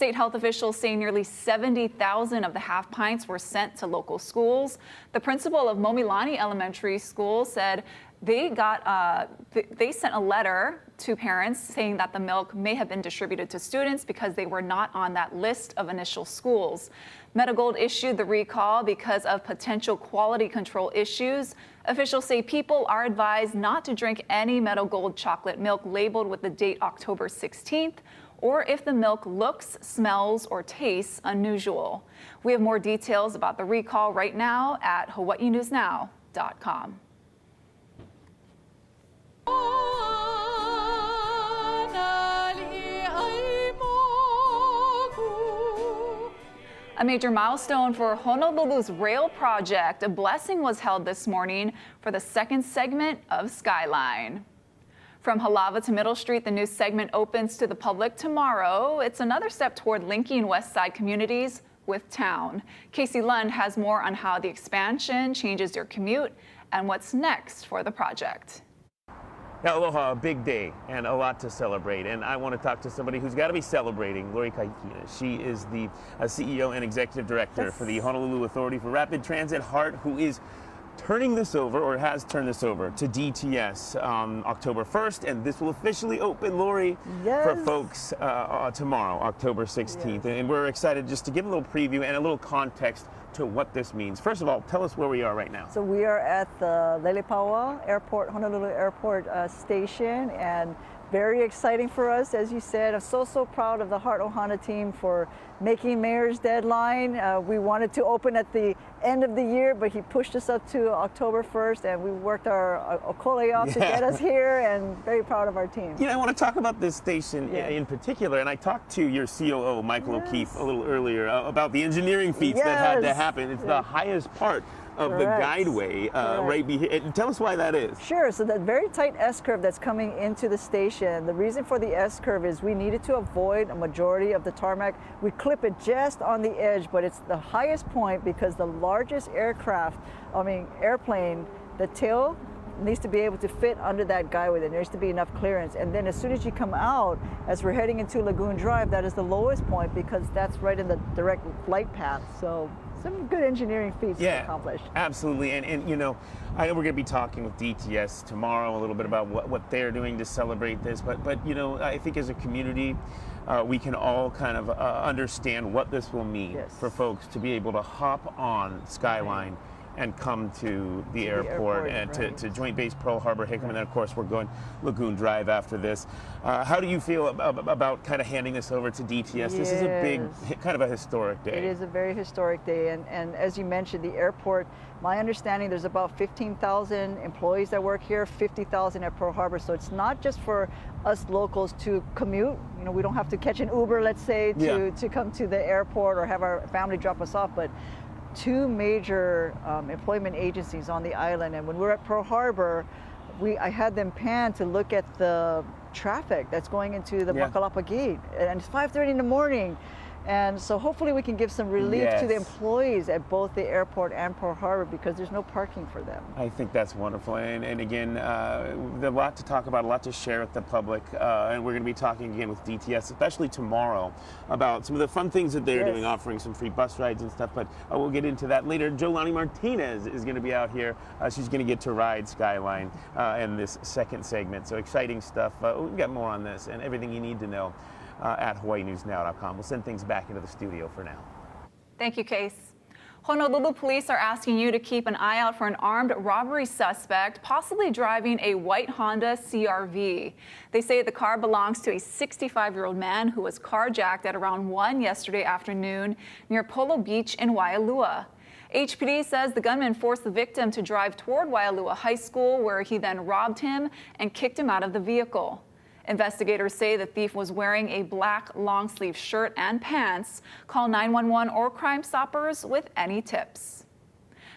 State health officials say nearly 70,000 of the half pints were sent to local schools. The principal of Momilani Elementary School said they sent a letter to parents saying that the milk may have been distributed to students because they were not on that list of initial schools. Meadow Gold issued the recall because of potential quality control issues. Officials say people are advised not to drink any Meadow Gold chocolate milk labeled with the date October 16th, or if the milk looks, smells, or tastes unusual. We have more details about the recall right now at hawaiinewsnow.com. A major milestone for Honolulu's rail project. A blessing was held this morning for the second segment of Skyline. From Halawa to Middle Street, the new segment opens to the public tomorrow. It's another step toward linking West Side communities with town. Casey Lund has more on how the expansion changes your commute and what's next for the project. Now, aloha, a big day and a lot to celebrate. And I want to talk to somebody who's got to be celebrating, Lori Kaikina. She is the CEO and Executive Director for the Honolulu Authority for Rapid Transit, HART, who is turning this over, or has turned this over, to DTS on October 1st. And this will officially open, Lori, for folks tomorrow, October 16th. And we're excited just to give a little preview and a little context to what this means. First of all, tell us where we are right now. So we are at the Lelepaua Airport, Honolulu Airport station, and very exciting for us, as you said. I'm so proud of the HART Ohana team for making Mayor's deadline. We wanted to open at the end of the year, but he pushed us up to October 1st, and we worked our okole off to get us here, and very proud of our team. You know, I want to talk about this station in particular, and I talked to your COO, Michael O'Keefe, a little earlier about the engineering feats that had to happen. It's the highest part of the guideway right behind. Tell us why that is. Sure. So that very tight S-curve that's coming into the station, the reason for the S-curve is we needed to avoid a majority of the tarmac. We clip it just on the edge, but it's the highest point because the largest airplane, the tail needs to be able to fit under that guideway. There needs to be enough clearance. And then as soon as you come out, as we're heading into Lagoon Drive, that is the lowest point because that's right in the direct flight path. So some good engineering feats accomplished. Absolutely. And you know, I know we're going to be talking with DTS tomorrow a little bit about what they're doing to celebrate this, but you know, I think as a community, we can all kind of understand what this will mean for folks to be able to hop on Skyline and come to the airport and to Joint Base Pearl Harbor Hickam, and then of course we're going Lagoon Drive after this. How do you feel about kind of handing this over to DTS? This is a big, kind of a historic day. It is a very historic day, and as you mentioned, the airport, my understanding, there's about 15,000 employees that work here, 50,000 at Pearl Harbor, so it's not just for us locals to commute. You know, we don't have to catch an Uber, let's say, to come to the airport or have our family drop us off, but two major employment agencies on the island. And when we're at Pearl Harbor, I had them pan to look at the traffic that's going into the Makalapa Gate, and it's 5:30 in the morning. And so hopefully we can give some relief to the employees at both the airport and Pearl Harbor because there's no parking for them. I think that's wonderful. And again, there's a lot to talk about, a lot to share with the public. And we're going to be talking again with DTS, especially tomorrow, about some of the fun things that they're doing, offering some free bus rides and stuff. But we'll get into that later. Jolani Martinez is going to be out here. She's going to get to ride Skyline in this second segment. So exciting stuff. We've got more on this and everything you need to know at hawaiinewsnow.com. We'll send things back into the studio for now. Thank you, Case. Honolulu police are asking you to keep an eye out for an armed robbery suspect, possibly driving a white Honda CR-V. They say the car belongs to a 65-year-old man who was carjacked at around 1 yesterday afternoon near Polo Beach in Waialua. HPD says the gunman forced the victim to drive toward Waialua High School, where he then robbed him and kicked him out of the vehicle. Investigators say the thief was wearing a black long-sleeve shirt and pants. Call 911 or Crime Stoppers with any tips.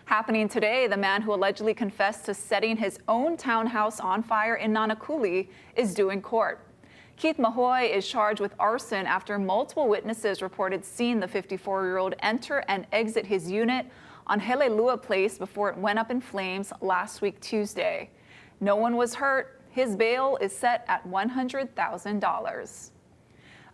Happening today, the man who allegedly confessed to setting his own townhouse on fire in Nanakuli is due in court. Keith Mahoy is charged with arson after multiple witnesses reported seeing the 54-year-old enter and exit his unit on Helelua Place before it went up in flames last week Tuesday. No one was hurt. His bail is set at $100,000.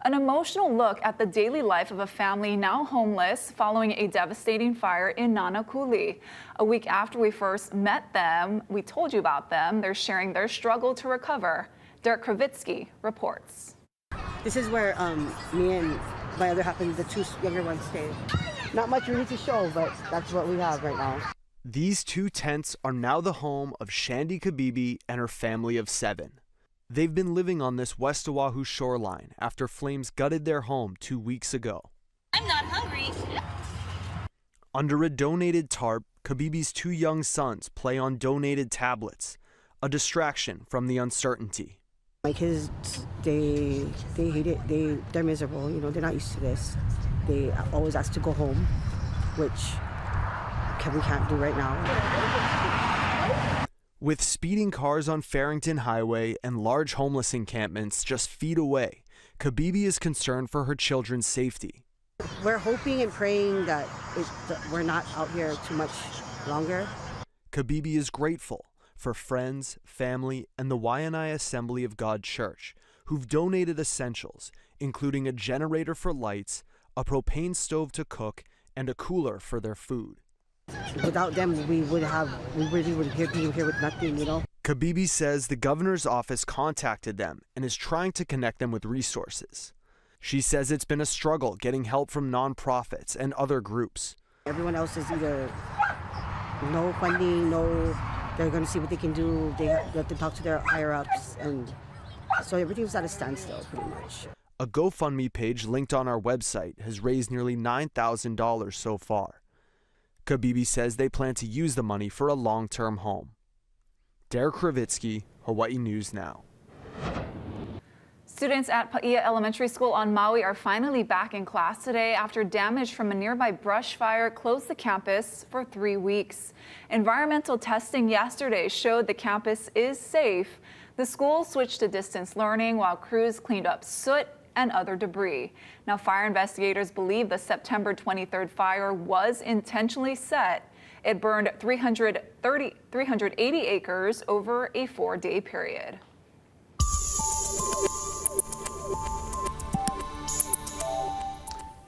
An emotional look at the daily life of a family now homeless following a devastating fire in Nanakuli. A week after we first met them, we told you about them. They're sharing their struggle to recover. Derek Kravitsky reports. This is where me and my other half and the two younger ones stay. Not much really to show, but that's what we have right now. These two tents are now the home of Shandy Kabibi and her family of 7. They've been living on this West Oahu shoreline after flames gutted their home 2 weeks ago. I'm not hungry. Under a donated tarp, Kabibi's 2 young sons play on donated tablets, a distraction from the uncertainty. My kids, they hate it. They're miserable. You know, they're not used to this. They always ask to go home, which we can't do right now. With speeding cars on Farrington Highway and large homeless encampments just feet away, Kabibi is concerned for her children's safety. We're hoping and praying that we're not out here too much longer. Kabibi is grateful for friends, family, and the Waianae Assembly of God Church, who've donated essentials, including a generator for lights, a propane stove to cook, and a cooler for their food. Without them, we really would be here with nothing, you know. Kabibi says the governor's office contacted them and is trying to connect them with resources. She says it's been a struggle getting help from nonprofits and other groups. Everyone else is either no funding, they're going to see what they can do. They have to talk to their higher-ups, and so everything's at a standstill, pretty much. A GoFundMe page linked on our website has raised nearly $9,000 so far. Kabibi says they plan to use the money for a long-term home. Derek Kravitsky, Hawaii News Now. Students at Paia Elementary School on Maui are finally back in class today after damage from a nearby brush fire closed the campus for 3 weeks. Environmental testing yesterday showed the campus is safe. The school switched to distance learning while crews cleaned up soot and other debris. Now, fire investigators believe the September 23rd fire was intentionally set. It burned 380 acres over a 4-day period.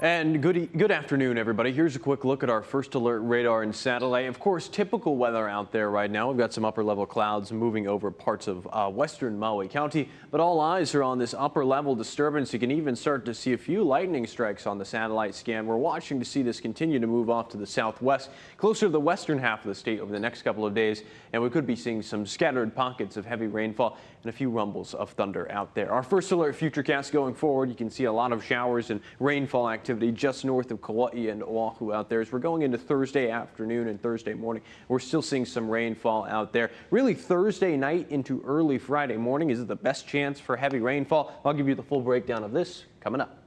And good afternoon, everybody. Here's a quick look at our first alert radar and satellite. Of course, typical weather out there right now. We've got some upper level clouds moving over parts of western Maui County, but all eyes are on this upper level disturbance. You can even start to see a few lightning strikes on the satellite scan. We're watching to see this continue to move off to the southwest, closer to the western half of the state over the next couple of days, and we could be seeing some scattered pockets of heavy rainfall and a few rumbles of thunder out there. Our first alert futurecast going forward, you can see a lot of showers and rainfall activity just north of Kauai and Oahu out there. As we're going into Thursday afternoon and Thursday morning, we're still seeing some rainfall out there. Really, Thursday night into early Friday morning is the best chance for heavy rainfall. I'll give you the full breakdown of this coming up.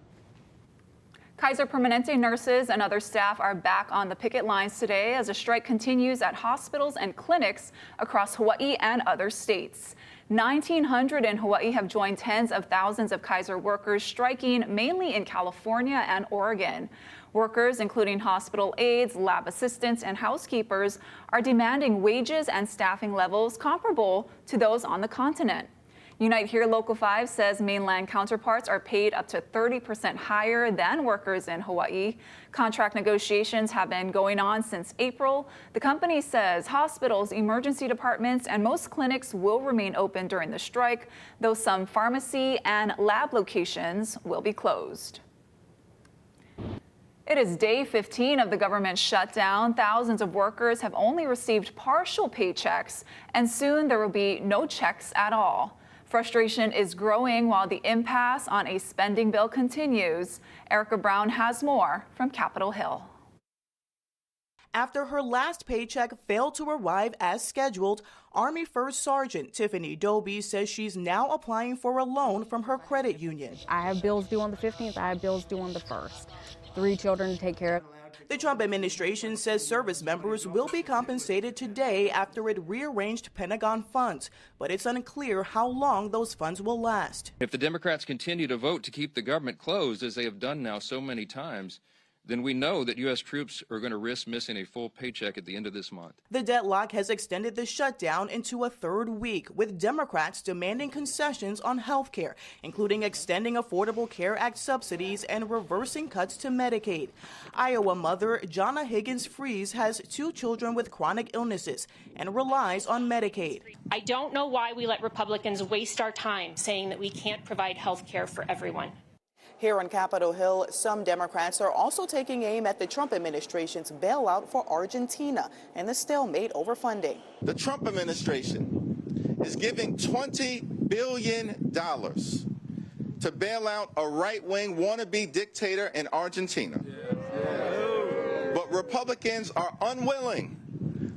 Kaiser Permanente nurses and other staff are back on the picket lines today as a strike continues at hospitals and clinics across Hawaii and other states. 1,900 in Hawaii have joined tens of thousands of Kaiser workers striking mainly in California and Oregon. Workers, including hospital aides, lab assistants, and housekeepers, are demanding wages and staffing levels comparable to those on the continent. Unite Here Local 5 says mainland counterparts are paid up to 30% higher than workers in Hawaii. Contract negotiations have been going on since April. The company says hospitals, emergency departments, and most clinics will remain open during the strike, though some pharmacy and lab locations will be closed. It is day 15 of the government shutdown. Thousands of workers have only received partial paychecks, and soon there will be no checks at all. Frustration is growing while the impasse on a spending bill continues. Erica Brown has more from Capitol Hill. After her last paycheck failed to arrive as scheduled, Army First Sergeant Tiffany Doby says she's now applying for a loan from her credit union. I have bills due on the 15th. I have bills due on the 1st. 3 children to take care of. The Trump administration says service members will be compensated today after it rearranged Pentagon funds, but it's unclear how long those funds will last. If the Democrats continue to vote to keep the government closed, as they have done now so many times, then we know that U.S. troops are going to risk missing a full paycheck at the end of this month. The deadlock has extended the shutdown into a third week, with Democrats demanding concessions on health care, including extending Affordable Care Act subsidies and reversing cuts to Medicaid. Iowa mother Jonna Higgins-Fries has 2 children with chronic illnesses and relies on Medicaid. I don't know why we let Republicans waste our time saying that we can't provide health care for everyone. Here on Capitol Hill, some Democrats are also taking aim at the Trump administration's bailout for Argentina and the stalemate over funding. The Trump administration is giving $20 billion to bail out a right-wing wannabe dictator in Argentina. But Republicans are unwilling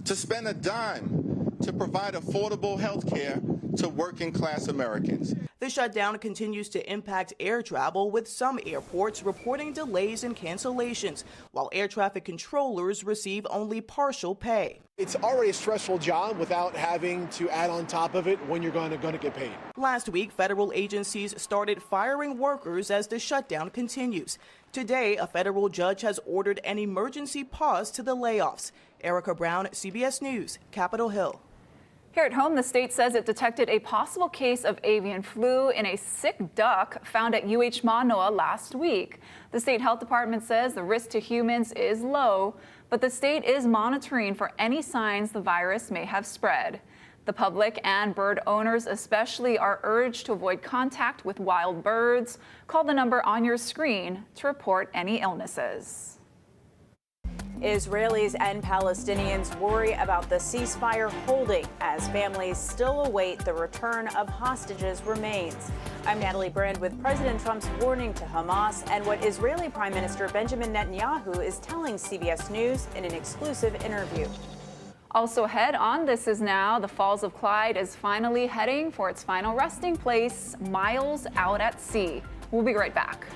to spend a dime to provide affordable health care to working-class Americans. The shutdown continues to impact air travel, with some airports reporting delays and cancellations, while air traffic controllers receive only partial pay. It's already a stressful job without having to add on top of it when you're going to get paid. Last week, federal agencies started firing workers as the shutdown continues. Today, a federal judge has ordered an emergency pause to the layoffs. Erica Brown, CBS News, Capitol Hill. Here at home, the state says it detected a possible case of avian flu in a sick duck found at UH Manoa last week. The state health department says the risk to humans is low, but the state is monitoring for any signs the virus may have spread. The public and bird owners especially are urged to avoid contact with wild birds. Call the number on your screen to report any illnesses. Israelis and Palestinians worry about the ceasefire holding as families still await the return of hostages remains. I'm Natalie Brand with President Trump's warning to Hamas and what Israeli Prime Minister Benjamin Netanyahu is telling CBS News in an exclusive interview. Also ahead on This Is Now, the Falls of Clyde is finally heading for its final resting place, miles out at sea. We'll be right back.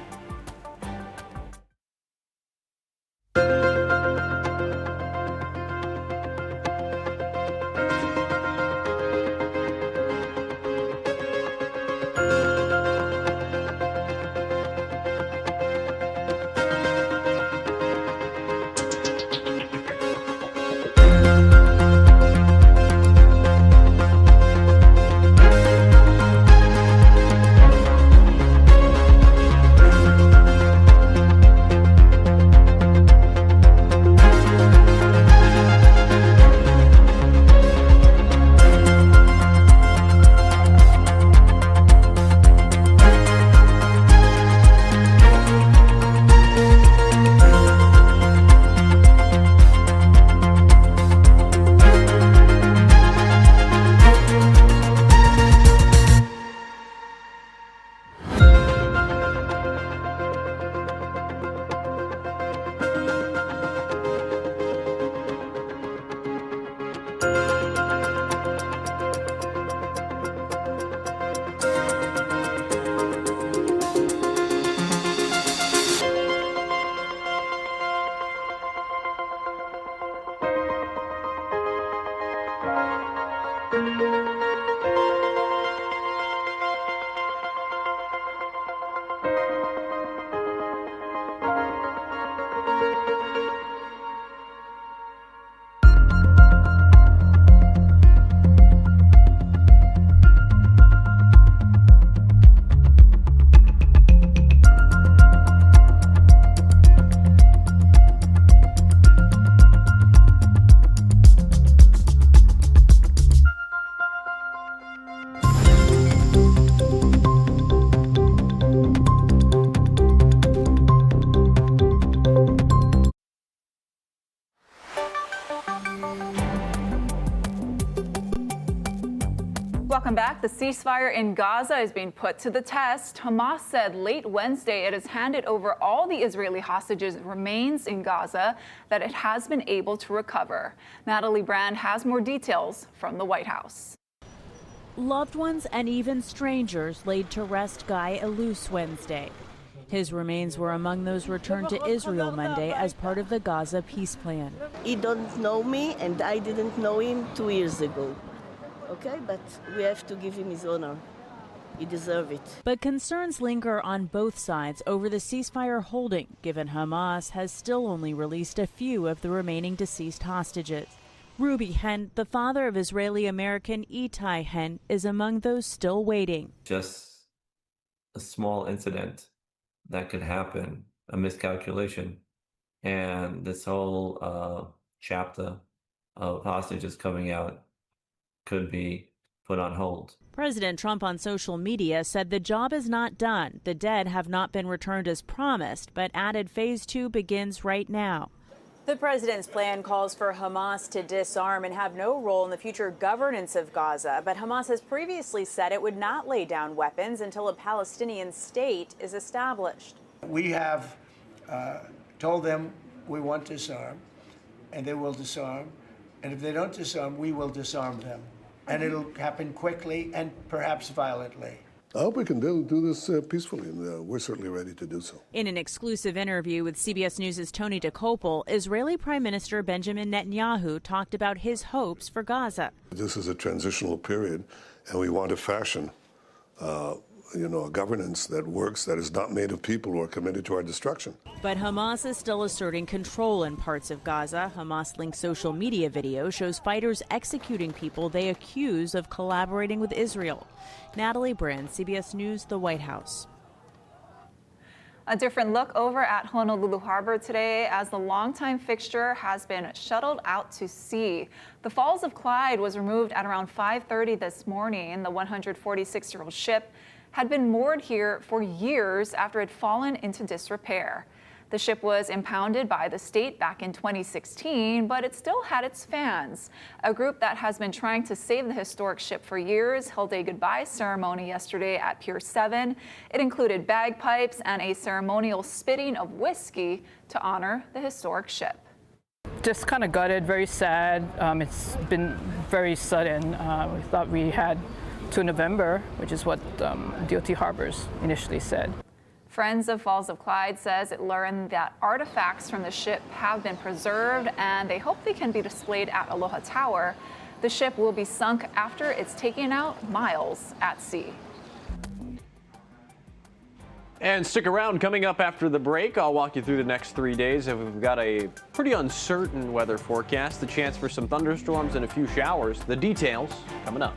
Welcome back. The ceasefire in Gaza is being put to the test. Hamas said late Wednesday it has handed over all the Israeli hostages' remains in Gaza that it has been able to recover. Natalie Brand has more details from the White House. Loved ones and even strangers laid to rest Guy Elus Wednesday. His remains were among those returned to Israel Monday as part of the Gaza peace plan. He don't know me and I didn't know him 2 years ago. Okay, but we have to give him his honor. You deserve it. But concerns linger on both sides over the ceasefire holding, given Hamas has still only released a few of the remaining deceased hostages. Ruby Hen, the father of Israeli-American Itai Hen, is among those still waiting. Just a small incident that could happen, a miscalculation, and this whole chapter of hostages coming out could be put on hold. President Trump on social media said the job is not done. The dead have not been returned as promised, but added phase 2 begins right now. The president's plan calls for Hamas to disarm and have no role in the future governance of Gaza. But Hamas has previously said it would not lay down weapons until a Palestinian state is established. We have told them we want to disarm, and they will disarm. And if they don't disarm, we will disarm them. And it'll happen quickly and perhaps violently. I hope we can do this peacefully, and we're certainly ready to do so. In an exclusive interview with CBS News' Tony DeCopel, Israeli Prime Minister Benjamin Netanyahu talked about his hopes for Gaza. This is a transitional period, and we want to fashion a governance that works, that is not made of people who are committed to our destruction. But Hamas is still asserting control in parts of Gaza. Hamas-linked social media video shows fighters executing people they accuse of collaborating with Israel. Natalie Brand, CBS News, the White House. A different look over at Honolulu Harbor today as the longtime fixture has been shuttled out to sea. The Falls of Clyde was removed at around 5:30 this morning. The 146-year-old ship had been moored here for years after it had fallen into disrepair. The ship was impounded by the state back in 2016, but it still had its fans. A group that has been trying to save the historic ship for years held a goodbye ceremony yesterday at Pier 7. It included bagpipes and a ceremonial spitting of whiskey to honor the historic ship. Just kind of gutted, very sad. It's been very sudden. We thought we had to November, which is what DOT Harbors initially said. Friends of Falls of Clyde says it learned that artifacts from the ship have been preserved and they hope they can be displayed at Aloha Tower. The ship will be sunk after it's taken out miles at sea. And stick around. Coming up after the break, I'll walk you through the next 3 days. We've got a pretty uncertain weather forecast, the chance for some thunderstorms and a few showers. The details coming up.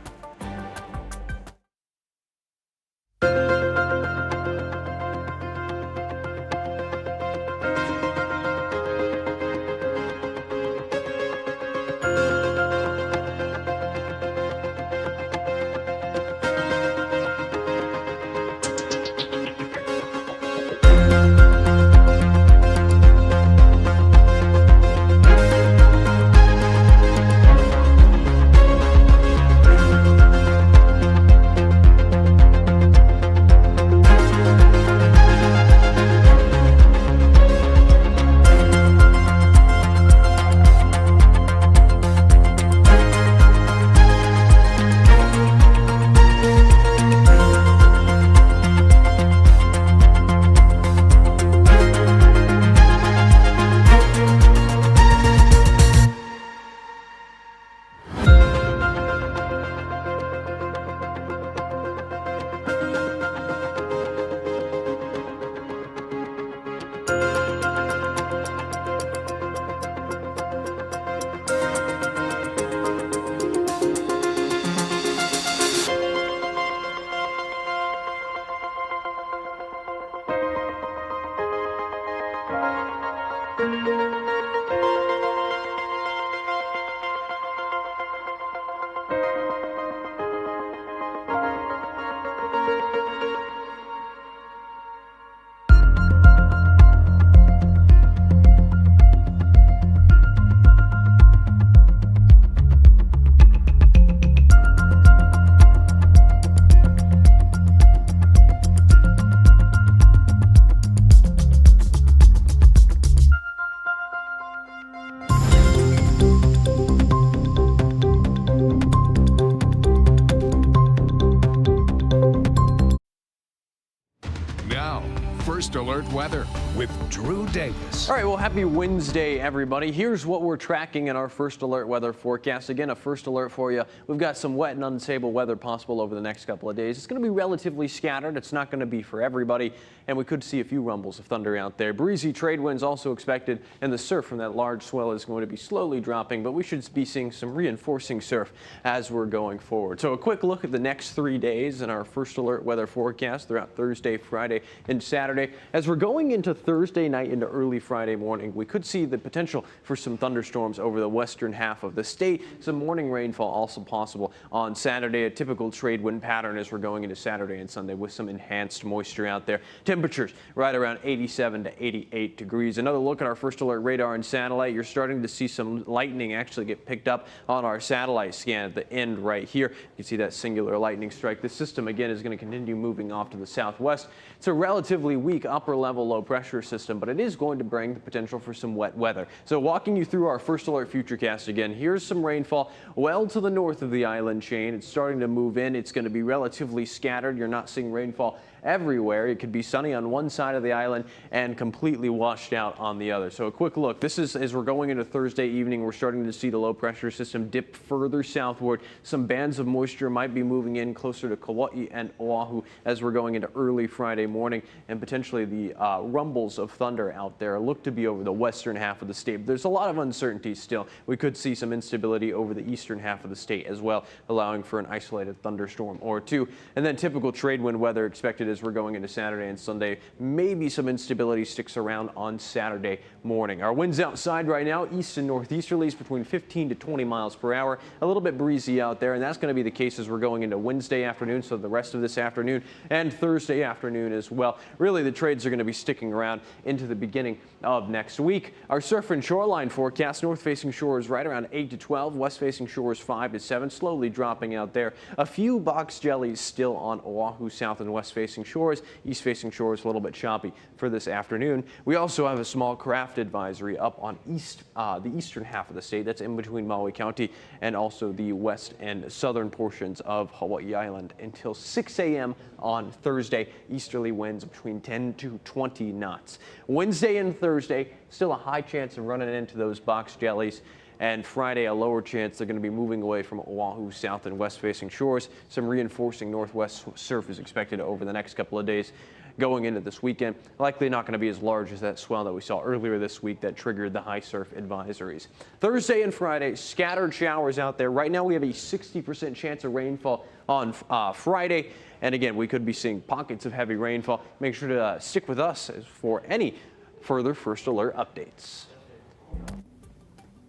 First Alert Weather with Drew Davis. All right, well, happy Wednesday, everybody. Here's what we're tracking in our first alert weather forecast. Again, a first alert for you. We've got some wet and unstable weather possible over the next couple of days. It's going to be relatively scattered. It's not going to be for everybody, and we could see a few rumbles of thunder out there. Breezy trade winds also expected, and the surf from that large swell is going to be slowly dropping, but we should be seeing some reinforcing surf as we're going forward. So a quick look at the next 3 days in our first alert weather forecast throughout Thursday, Friday, and Saturday. As we're going into Thursday night into early Friday morning, we could see the potential for some thunderstorms over the western half of the state. Some morning rainfall also possible on Saturday, a typical trade wind pattern as we're going into Saturday and Sunday with some enhanced moisture out there. Temperatures right around 87 to 88 degrees. Another look at our first alert radar and satellite. You're starting to see some lightning actually get picked up on our satellite scan at the end right here. You can see that singular lightning strike. This system again is going to continue moving off to the southwest. It's a relatively weak upper level low pressure system, but it is going to bring the potential for some wet weather. So walking you through our first alert futurecast again, here's some rainfall well to the north of the island chain. It's starting to move in. It's going to be relatively scattered. You're not seeing rainfall everywhere. It could be sunny on one side of the island and completely washed out on the other. So a quick look. This is as we're going into Thursday evening. We're starting to see the low pressure system dip further southward. Some bands of moisture might be moving in closer to Kauai and Oahu as we're going into early Friday morning, and potentially the rumbles of thunder out there look to be over the western half of the state. But there's a lot of uncertainty still. We could see some instability over the eastern half of the state as well, allowing for an isolated thunderstorm or two. And then typical trade wind weather expected as we're going into Saturday and Sunday. Maybe some instability sticks around on Saturday morning. Our winds outside right now, east and northeasterlies between 15 to 20 miles per hour. A little bit breezy out there, and that's going to be the case as we're going into Wednesday afternoon, so the rest of this afternoon and Thursday afternoon as well. Really, the trades are going to be sticking around into the beginning of next week. Our surf and shoreline forecast, north-facing shores right around 8 to 12, west-facing shores 5 to 7, slowly dropping out there. A few box jellies still on Oahu, south and west-facing shores. East-facing shores a little bit choppy for this afternoon. We also have a small craft advisory up on the eastern half of the state. That's in between Maui County and also the west and southern portions of Hawaii Island until 6 a.m. on Thursday. Easterly winds between 10 to 20 knots. Wednesday and Thursday, still a high chance of running into those box jellies. And Friday, a lower chance they're going to be moving away from Oahu, south and west-facing shores. Some reinforcing northwest surf is expected over the next couple of days going into this weekend. Likely not going to be as large as that swell that we saw earlier this week that triggered the high surf advisories. Thursday and Friday, scattered showers out there. Right now, we have a 60% chance of rainfall on Friday. And again, we could be seeing pockets of heavy rainfall. Make sure to stick with us for any further first alert updates.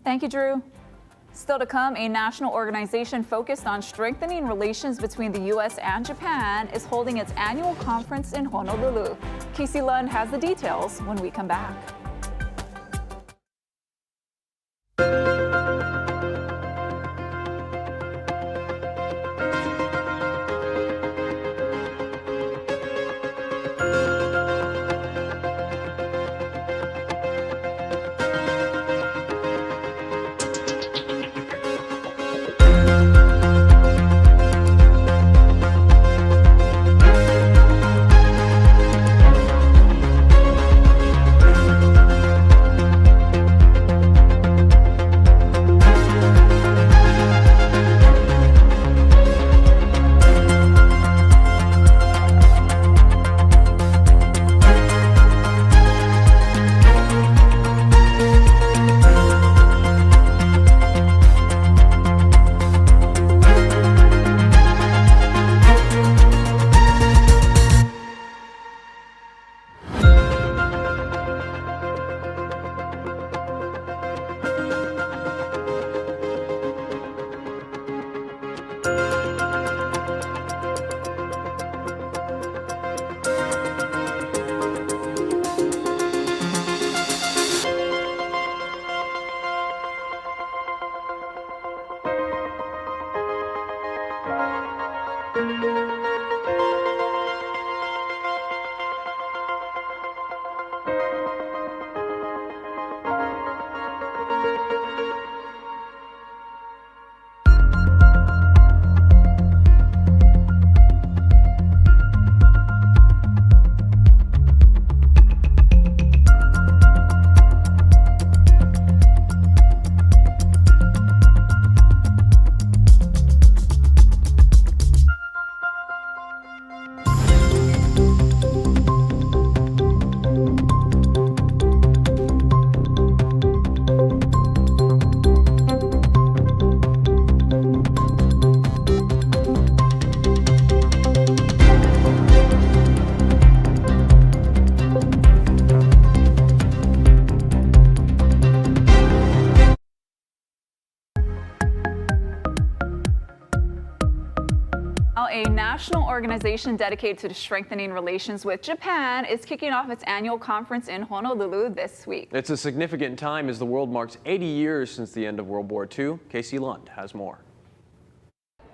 Thank you, Drew. Still to come, a national organization focused on strengthening relations between the U.S. and Japan is holding its annual conference in Honolulu. Casey Lund has the details when we come back. A national organization dedicated to strengthening relations with Japan is kicking off its annual conference in Honolulu this week. It's a significant time as the world marks 80 years since the end of World War II. Casey Lund has more.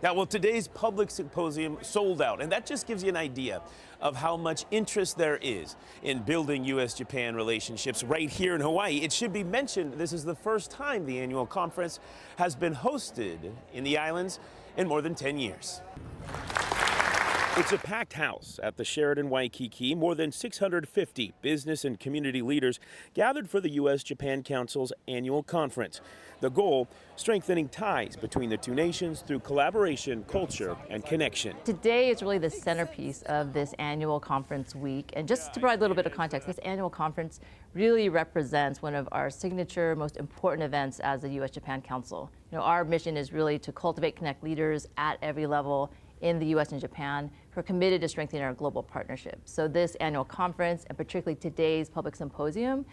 Now, well, today's public symposium sold out, and that just gives you an idea of how much interest there is in building U.S.-Japan relationships right here in Hawaii. It should be mentioned this is the first time the annual conference has been hosted in the islands in more than 10 years. It's a packed house at the Sheraton Waikiki. More than 650 business and community leaders gathered for the U.S.-Japan Council's annual conference. The goal, strengthening ties between the two nations through collaboration, culture, and connection. Today is really the centerpiece of this annual conference week. And just to provide a little bit of context, this annual conference really represents one of our signature, most important events as the U.S.-Japan Council. You know, our mission is really to cultivate, connect leaders at every level in the U.S. and Japan who are committed to strengthening our global partnership. So this annual conference, and particularly today's public symposium,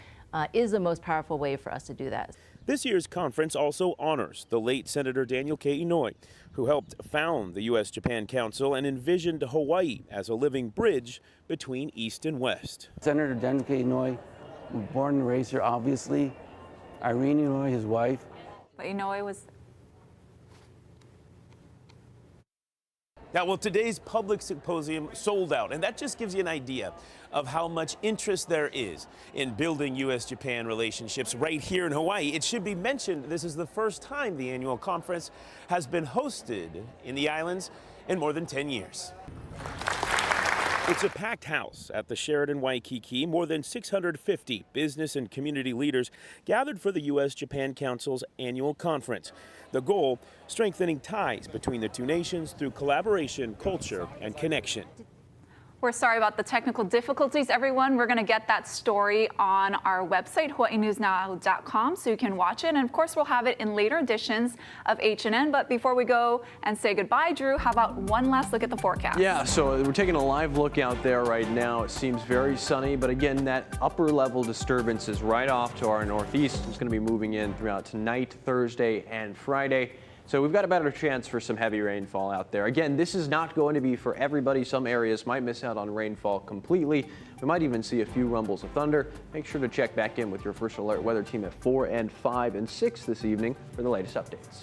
is the most powerful way for us to do that. This year's conference also honors the late Senator Daniel K. Inouye, who helped found the U.S.-Japan Council and envisioned Hawaii as a living bridge between East and West. Senator Daniel K. Inouye was born and raised here, obviously. Irene Inouye, his wife. But Inouye was... Now, well, today's public symposium sold out, and that just gives you an idea of how much interest there is in building U.S.-Japan relationships right here in Hawaii. It should be mentioned this is the first time the annual conference has been hosted in the islands in more than 10 years. It's a packed house at the Sheraton Waikiki. More than 650 business and community leaders gathered for the U.S.-Japan Council's annual conference. The goal, strengthening ties between the two nations through collaboration, culture, and connection. We're sorry about the technical difficulties, everyone. We're going to get that story on our website, hawaiinewsnow.com, so you can watch it. And of course, we'll have it in later editions of HNN. But before we go and say goodbye, Drew, how about one last look at the forecast? Yeah, so we're taking a live look out there right now. It seems very sunny, but again, that upper level disturbance is right off to our northeast. It's going to be moving in throughout tonight, Thursday, and Friday. So we've got a better chance for some heavy rainfall out there. Again, this is not going to be for everybody. Some areas might miss out on rainfall completely. We might even see a few rumbles of thunder. Make sure to check back in with your First Alert weather team at 4 and 5 and 6 this evening for the latest updates.